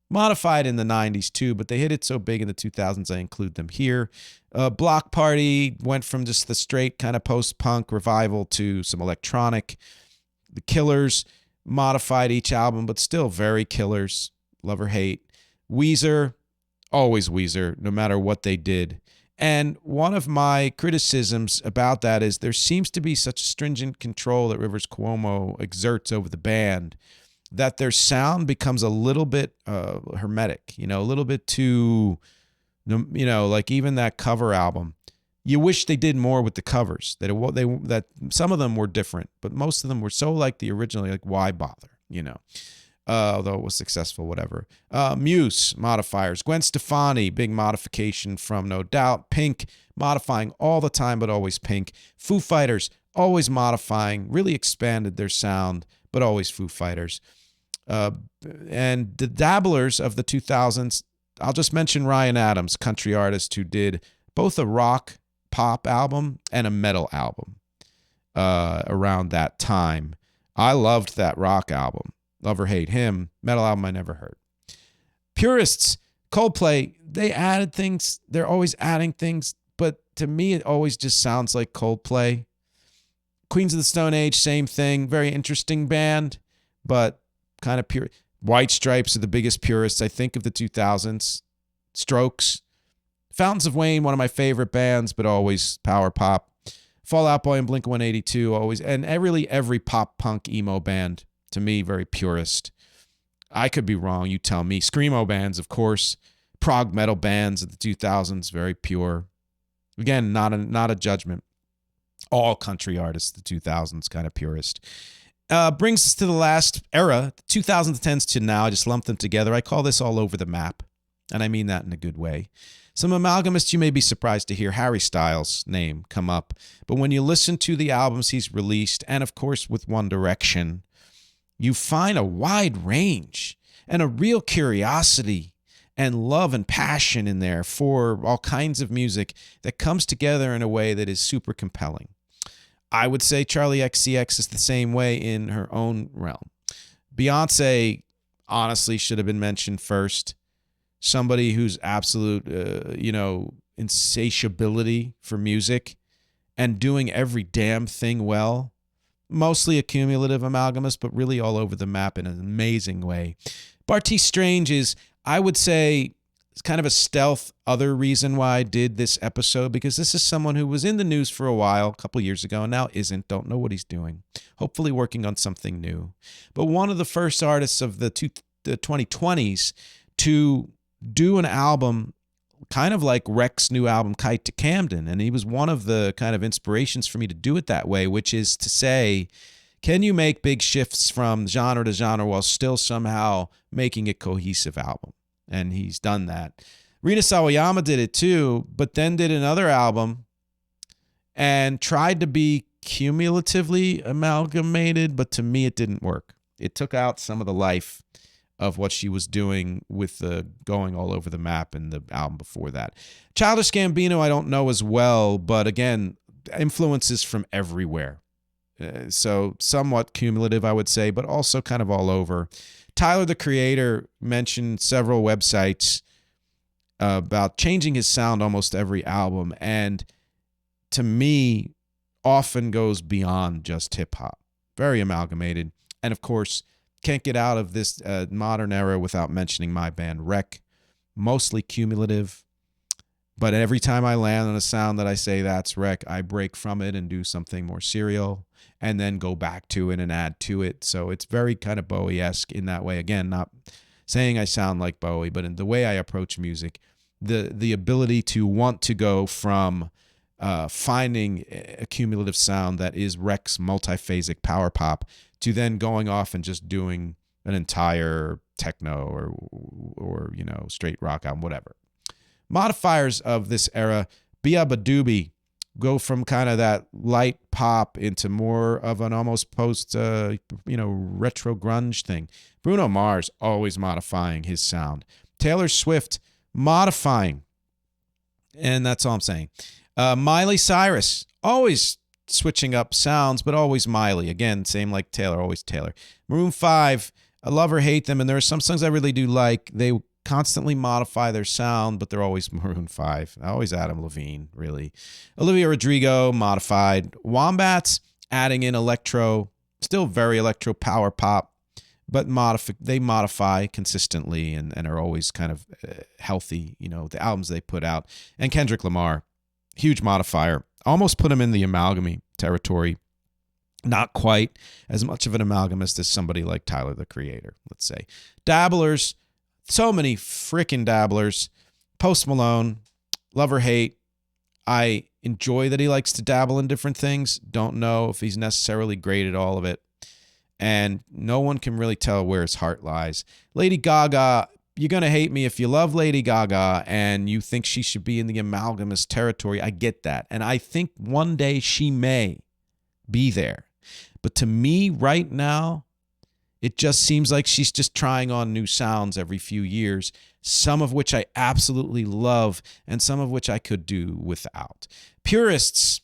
modified in the 90s too, but they hit it so big in the 2000s, I include them here. Block Party went from just the straight kind of post-punk revival to some electronic. The Killers modified each album, but still very Killers, love or hate. Weezer, always Weezer, no matter what they did. And one of my criticisms about that is there seems to be such stringent control that Rivers Cuomo exerts over the band that their sound becomes a little bit hermetic, you know, a little bit too, you know, like even that cover album. You wish they did more with the covers, that some of them were different, but most of them were so like the original, like why bother, you know? Although it was successful, whatever. Muse, modifiers. Gwen Stefani, big modification from No Doubt. Pink, modifying all the time, but always Pink. Foo Fighters, always modifying, really expanded their sound, but always Foo Fighters. And the dabblers of the 2000s, I'll just mention Ryan Adams, country artist who did both a rock pop album and a metal album around that time. I loved that rock album. Love or hate him. Metal album I never heard. Purists, Coldplay, they added things. They're always adding things, but to me it always just sounds like Coldplay. Queens of the Stone Age, same thing. Very interesting band, but kind of pure. White Stripes are the biggest purists, I think, of the 2000s. Strokes. Fountains of Wayne, one of my favorite bands, but always power pop. Fall Out Boy and Blink-182, always. And really every pop punk emo band, to me, very purist. I could be wrong, you tell me. Screamo bands, of course. Prog metal bands of the 2000s, very pure. Again, not a judgment. All country artists, the 2000s, kind of purist. Brings us to the last era, 2010s to now. I just lumped them together. I call this all over the map, and I mean that in a good way. Some amalgamists, you may be surprised to hear Harry Styles' name come up, but when you listen to the albums he's released, and of course with One Direction, you find a wide range and a real curiosity and love and passion in there for all kinds of music that comes together in a way that is super compelling. I would say Charlie XCX is the same way in her own realm. Beyonce, honestly, should have been mentioned first. Somebody who's absolute, insatiability for music and doing every damn thing well. Mostly a cumulative amalgamist, but really all over the map in an amazing way. Bartees Strange is, I would say, it's kind of a stealth other reason why I did this episode, because this is someone who was in the news for a while, a couple years ago, and now isn't. Don't know what he's doing. Hopefully working on something new. But one of the first artists of the 2020s to do an album kind of like Rek's new album, KITE to CAMDEN. And he was one of the kind of inspirations for me to do it that way, which is to say, can you make big shifts from genre to genre while still somehow making a cohesive album? And he's done that. Rina Sawayama did it too, but then did another album and tried to be cumulatively amalgamated, but to me it didn't work. It took out some of the life of what she was doing with the going all over the map in the album before that. Childish Gambino I don't know as well, but again, influences from everywhere. So somewhat cumulative, I would say, but also kind of all over. Tyler, the Creator, mentioned several websites about changing his sound almost every album, and to me, often goes beyond just hip-hop. Very amalgamated. And of course, can't get out of this modern era without mentioning my band Rek. Mostly cumulative, but every time I land on a sound that I say that's Rek, I break from it and do something more serial, and then go back to it and add to it. So it's very kind of Bowie-esque in that way. Again, not saying I sound like Bowie, but in the way I approach music, the ability to want to go from finding a cumulative sound that is Rek's multiphasic power pop to then going off and just doing an entire techno or straight rock album, whatever. Modifiers of this era, Bia Badoobie, go from kind of that light pop into more of an almost post, retro grunge thing. Bruno Mars always modifying his sound. Taylor Swift modifying, and that's all I'm saying. Miley Cyrus always switching up sounds, but always Miley. Again, same like Taylor, always Taylor. Maroon 5, I love or hate them, and there are some songs I really do like. They constantly modify their sound, but they're always Maroon 5. Always Adam Levine, really. Olivia Rodrigo, modified. Wombats, adding in electro, still very electro power pop, but they modify consistently and are always kind of healthy, the albums they put out. And Kendrick Lamar, huge modifier. Almost put him in the amalgamy territory. Not quite as much of an amalgamist as somebody like Tyler, the Creator, let's say. Dabblers, so many freaking dabblers. Post Malone, love or hate. I enjoy that he likes to dabble in different things. Don't know if he's necessarily great at all of it. and no one can really tell where his heart lies. Lady Gaga, you're going to hate me if you love Lady Gaga and you think she should be in the amalgamous territory. I get that. And I think one day she may be there. But to me right now, it just seems like she's just trying on new sounds every few years, some of which I absolutely love and some of which I could do without. Purists,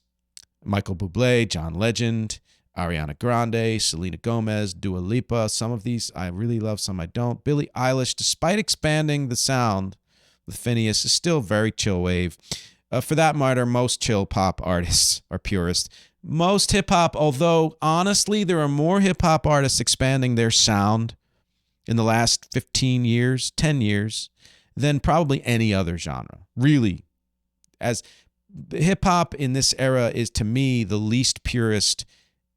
Michael Bublé, John Legend, Ariana Grande, Selena Gomez, Dua Lipa. Some of these I really love, some I don't. Billie Eilish, despite expanding the sound with Phineas, is still very chill wave. For that matter, most chill pop artists are purists. Most hip-hop, although honestly, there are more hip-hop artists expanding their sound in the last 15 years, 10 years, than probably any other genre. Really, as hip-hop in this era is, to me, the least purist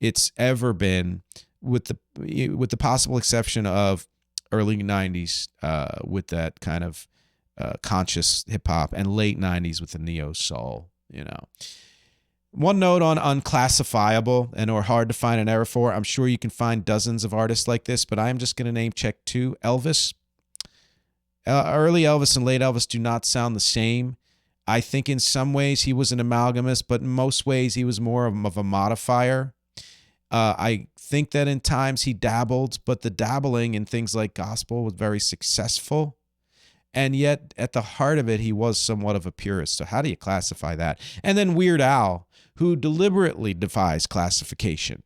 it's ever been, with the possible exception of early 90s with that kind of conscious hip-hop, and late 90s with the neo-soul, One note on unclassifiable and or hard to find an error for. I'm sure you can find dozens of artists like this, but I'm just going to name check two. Elvis. Early Elvis and late Elvis do not sound the same. I think in some ways he was an amalgamist, but in most ways he was more of a modifier. I think that in times he dabbled, but the dabbling in things like gospel was very successful. And yet at the heart of it, he was somewhat of a purist. So how do you classify that? And then Weird Al, who deliberately defies classification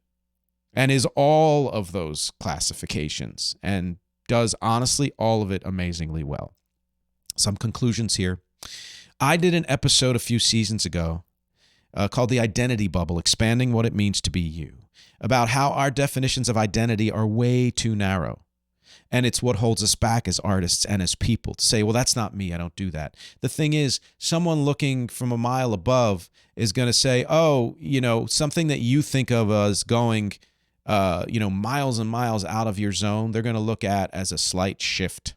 and is all of those classifications and does honestly all of it amazingly well. Some conclusions here. I did an episode a few seasons ago called The Identity Bubble, expanding what it means to be you, about how our definitions of identity are way too narrow. And it's what holds us back as artists and as people to say, well, that's not me. I don't do that. The thing is, someone looking from a mile above is going to say, oh, something that you think of as going, miles and miles out of your zone, they're going to look at as a slight shift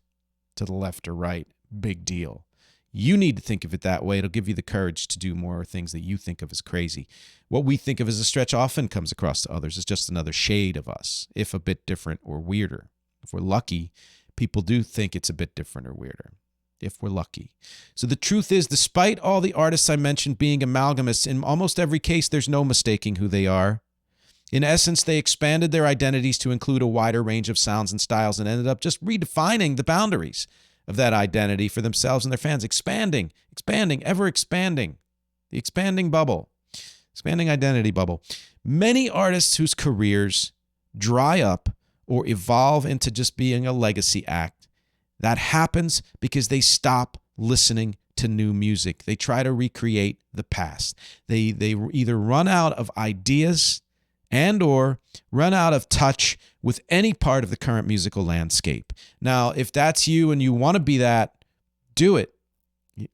to the left or right. Big deal. You need to think of it that way. It'll give you the courage to do more things that you think of as crazy. What we think of as a stretch often comes across to others as just another shade of us, if a bit different or weirder. If we're lucky, people do think it's a bit different or weirder, if we're lucky. So the truth is, despite all the artists I mentioned being amalgamists, in almost every case, there's no mistaking who they are. In essence, they expanded their identities to include a wider range of sounds and styles and ended up just redefining the boundaries of that identity for themselves and their fans, expanding, ever expanding, the expanding bubble, expanding identity bubble. Many artists whose careers dry up or evolve into just being a legacy act, that happens because they stop listening to new music. They try to recreate the past. They either run out of ideas and or run out of touch with any part of the current musical landscape. Now, if that's you and you want to be that, do it.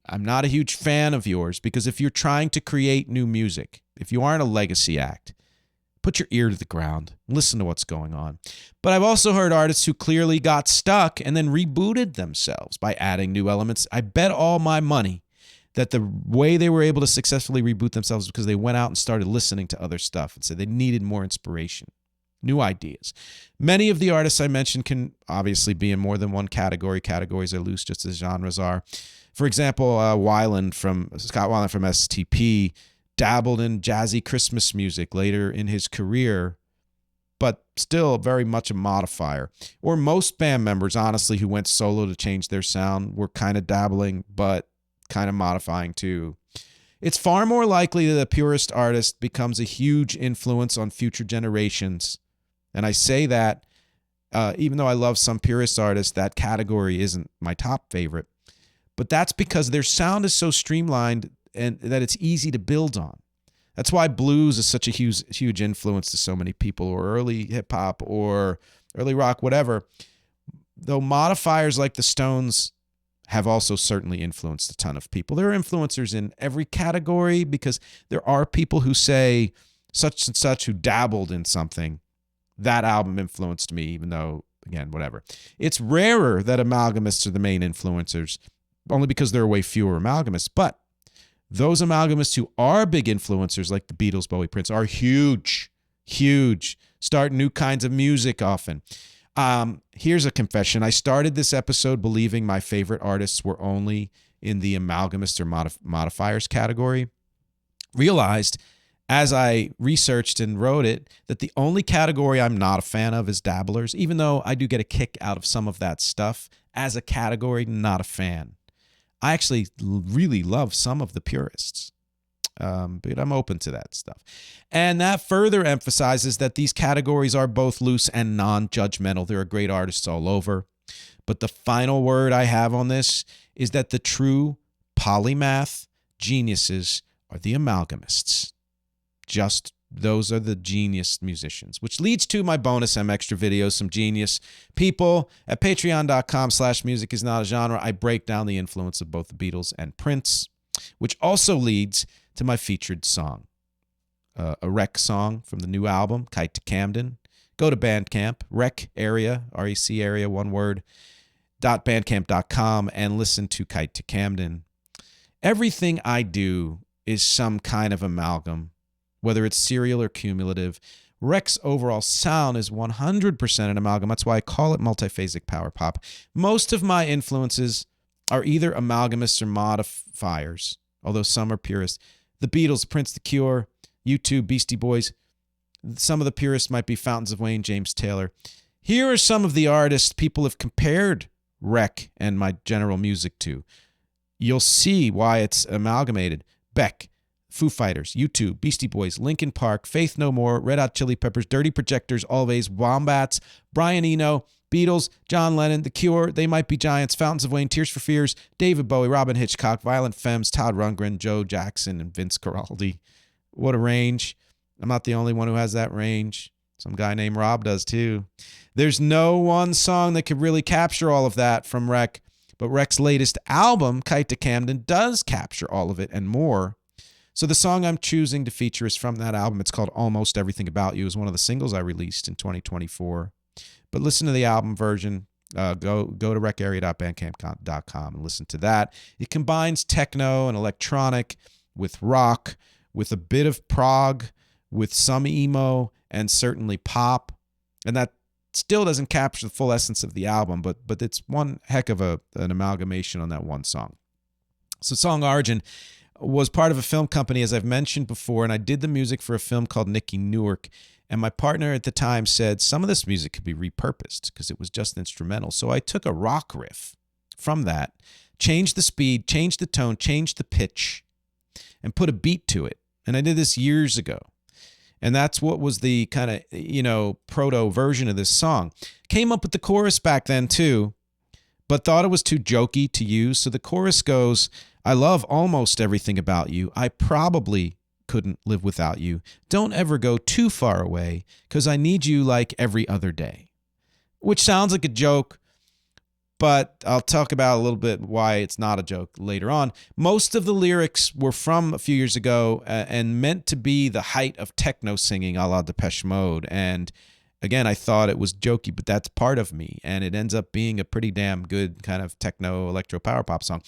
I'm not a huge fan of yours because if you're trying to create new music, if you aren't a legacy act, put your ear to the ground, listen to what's going on. But I've also heard artists who clearly got stuck and then rebooted themselves by adding new elements. I bet all my money that the way they were able to successfully reboot themselves was because they went out and started listening to other stuff and said they needed more inspiration, new ideas. Many of the artists I mentioned can obviously be in more than one category. Categories are loose just as genres are. For example, Scott Weiland from S7Ep10 dabbled in jazzy Christmas music later in his career, but still very much a modifier. Or most band members, honestly, who went solo to change their sound were kind of dabbling, but kind of modifying too. It's far more likely that a purist artist becomes a huge influence on future generations. And I say that even though I love some purist artists, that category isn't my top favorite. But that's because their sound is so streamlined and that it's easy to build on. That's why blues is such a huge influence to so many people, or early hip hop or early rock, whatever. Though modifiers like the Stones have also certainly influenced a ton of people. There are influencers in every category because there are people who say such and such who dabbled in something. That album influenced me, even though, again, whatever. It's rarer that amalgamists are the main influencers, only because there are way fewer amalgamists. But those amalgamists who are big influencers, like the Beatles, Bowie, Prince, are huge Huge. Start new kinds of music often. Here's a confession. I started this episode believing my favorite artists were only in the amalgamist or modifiers category. Realized as I researched and wrote it that the only category I'm not a fan of is dabblers, even though I do get a kick out of some of that stuff. As a category, not a fan. I actually really love some of the purists, but I'm open to that stuff. And that further emphasizes that these categories are both loose and non-judgmental. There are great artists all over. But the final word I have on this is that the true polymath geniuses are the amalgamists. Just those are the genius musicians, which leads to my bonus MxG videos, some genius people at patreon.com/music is not a genre. I break down the influence of both the Beatles and Prince, which also leads to my featured song, a rec song from the new album, KITE to CAMDEN. Go to Bandcamp, rec area, R-E-C area, one word, .bandcamp.com, and listen to KITE to CAMDEN. Everything I do is some kind of amalgam, whether it's serial or cumulative. Rec's overall sound is 100% an amalgam. That's why I call it multiphasic power pop. Most of my influences are either amalgamists or modifiers, although some are purists. The Beatles, Prince, The Cure, U2, Beastie Boys. Some of the purists might be Fountains of Wayne, James Taylor. Here are some of the artists people have compared Rec and my general music to. You'll see why it's amalgamated. Beck, Foo Fighters, U2, Beastie Boys, Linkin Park, Faith No More, Red Hot Chili Peppers, Dirty Projectors, Always, Wombats, Brian Eno, Beatles, John Lennon, The Cure, They Might Be Giants, Fountains of Wayne, Tears for Fears, David Bowie, Robin Hitchcock, Violent Femmes, Todd Rundgren, Joe Jackson, and Vince Guaraldi. What a range. I'm not the only one who has that range. Some guy named Rob does too. There's no one song that could really capture all of that from Rec, but Rec's latest album, KITE to CAMDEN, does capture all of it and more. So the song I'm choosing to feature is from that album. It's called Almost Everything About You. It's one of the singles I released in 2024. But listen to the album version. Go to recarea.bandcamp.com and listen to that. It combines techno and electronic with rock, with a bit of prog, with some emo, and certainly pop. And that still doesn't capture the full essence of the album, but it's one heck of an amalgamation on that one song. So Song Origin was part of a film company, as I've mentioned before, and I did the music for a film called Nicky Newark. And my partner at the time said some of this music could be repurposed because it was just instrumental. So I took a rock riff from that, changed the speed, changed the tone, changed the pitch, and put a beat to it. And I did this years ago. And that's what was the kind of, proto version of this song. Came up with the chorus back then too, but thought it was too jokey to use. So the chorus goes, I love almost everything about you. I probably couldn't live without you. Don't ever go too far away, because I need you like every other day. Which sounds like a joke, but I'll talk about a little bit why it's not a joke later on. Most of the lyrics were from a few years ago and meant to be the height of techno singing a la Depeche Mode. And again, I thought it was jokey, but that's part of me. And it ends up being a pretty damn good kind of techno electro power pop song.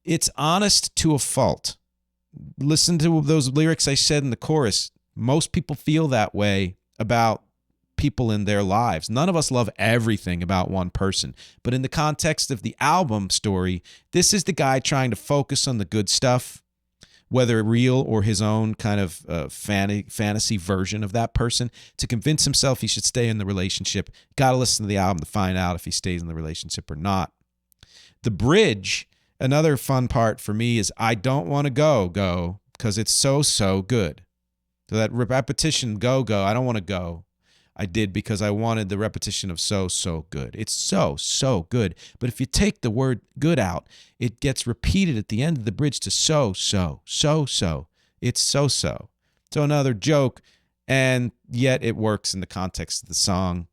It's honest to a fault. Listen to those lyrics I said in the chorus. Most people feel that way about people in their lives. None of us love everything about one person. But in the context of the album story, this is the guy trying to focus on the good stuff, whether real or his own kind of fantasy version of that person, to convince himself he should stay in the relationship. Got to listen to the album to find out if he stays in the relationship or not. The bridge, another fun part for me, is I don't want to go, because it's so good. So that repetition, go, I don't want to go. I did because I wanted the repetition of so good. It's so good. But if you take the word good out, it gets repeated at the end of the bridge to so. It's so. So another joke, and yet it works in the context of the song.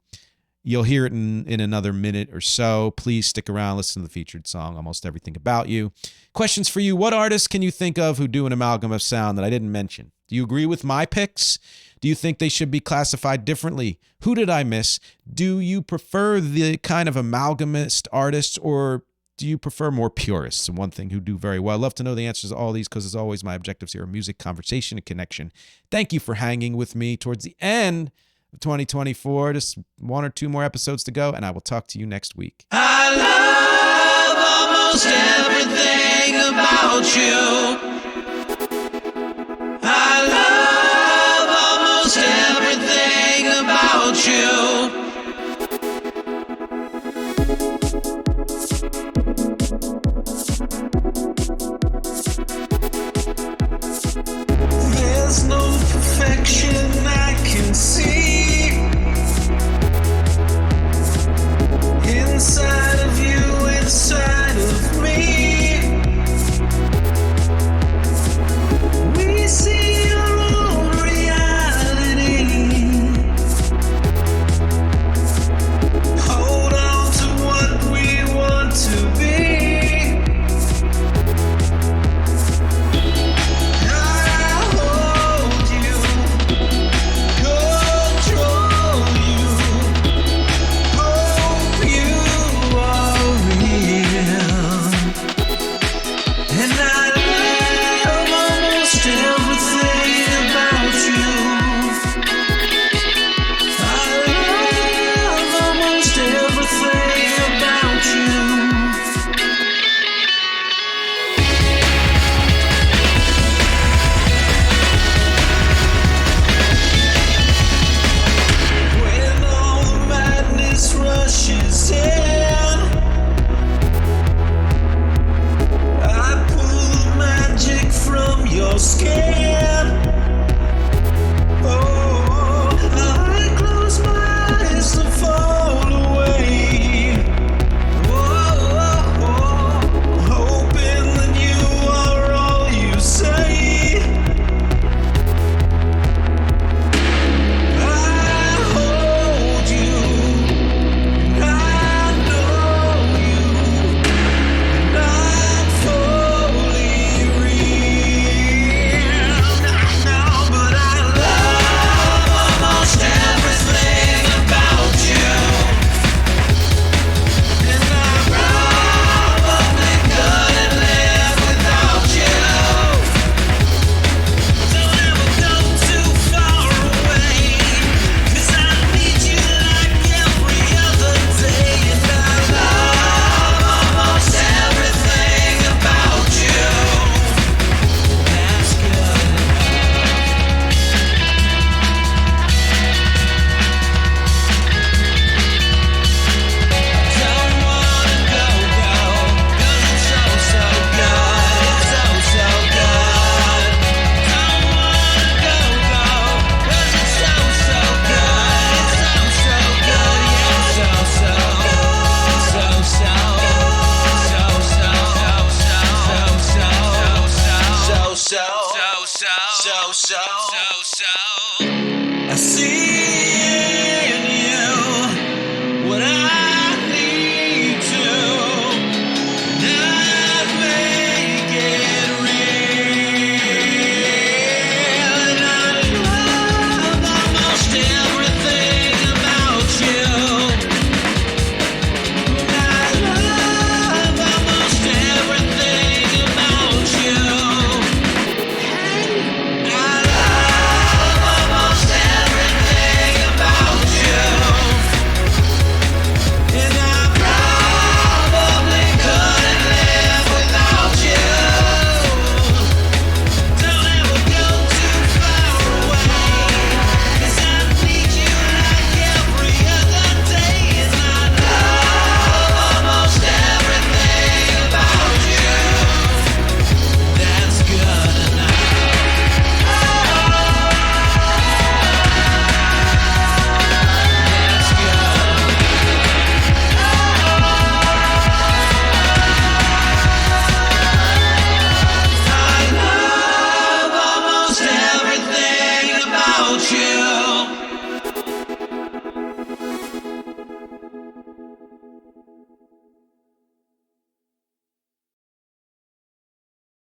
You'll hear it in another minute or so. Please stick around, listen to the featured song, Almost Everything About You. Questions for you. What artists can you think of who do an amalgam of sound that I didn't mention? Do you agree with my picks? Do you think they should be classified differently? Who did I miss? Do you prefer the kind of amalgamist artists, or do you prefer more purists? And one thing who do very well. I'd love to know the answers to all these because, as always, my objectives here are music, conversation, and connection. Thank you for hanging with me towards the end of 2024. Just 1 or 2 more episodes to go, and I will talk to you next week. I love almost everything about you.